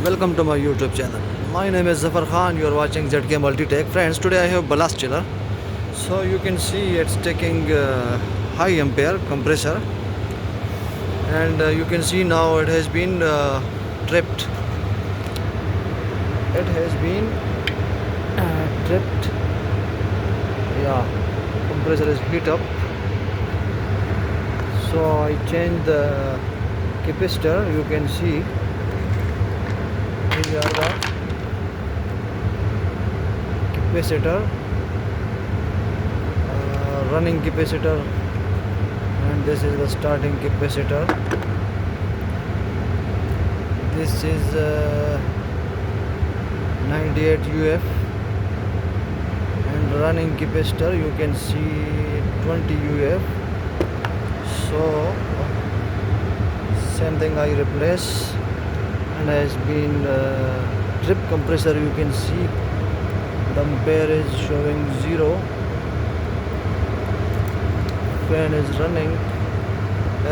Welcome to my YouTube channel. My name is Zafar Khan. You are watching ZK Multitech. Friends, today I have ballast chiller. So you can see it's taking high ampere compressor, and you can see now it has been tripped. It has been tripped. Yeah, compressor is heat up. So I changed the capacitor. You can see these are the capacitor, running capacitor, and this is the starting capacitor. This is 98 UF, and running capacitor you can see 20 UF. So same thing I replace, and has been drip compressor. You can see the ampere is showing 0. Fan is running,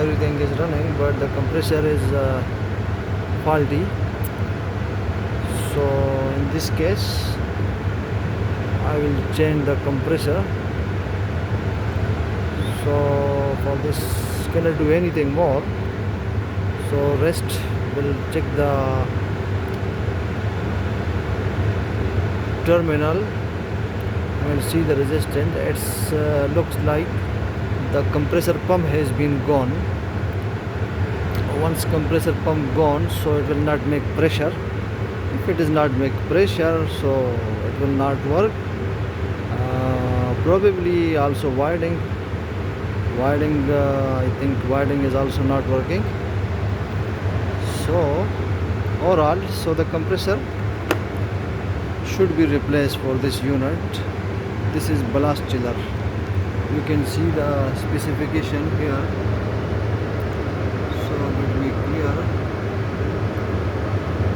everything is running, but the compressor is faulty. So in this case I will change the compressor. So for this cannot do anything more, so rest will check the terminal and see the resistance. It's looks like the compressor pump has been gone. Once compressor pump gone, so it will not make pressure. If it is not make pressure, so it will not work. Probably also wiring, I think wiring is also not working. So overall, so the compressor should be replaced for this unit. This is ballast chiller. You can see the specification here, so it will be clear.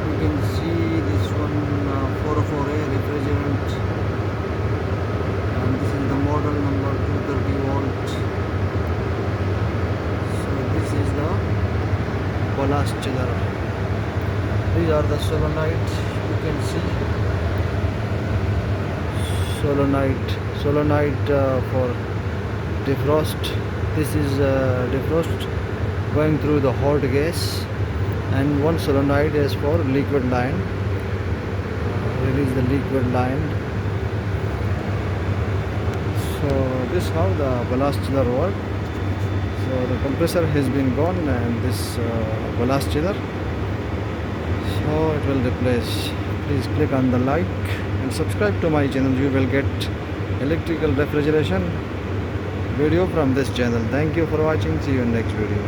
You can see this one 404A refrigerant, and this is the model number 230 volt. So this is the ballast chiller. These are the solenoid. You can see solenoid for defrost. This is defrost going through the hot gas, and one solenoid is for liquid line. Release the liquid line. So this is how the ballast chiller works. So the compressor has been gone, and this ballast chiller, so it will replace. Please click on the like and subscribe to my channel. You will get electrical refrigeration video from this channel. Thank you for watching. See you in next video.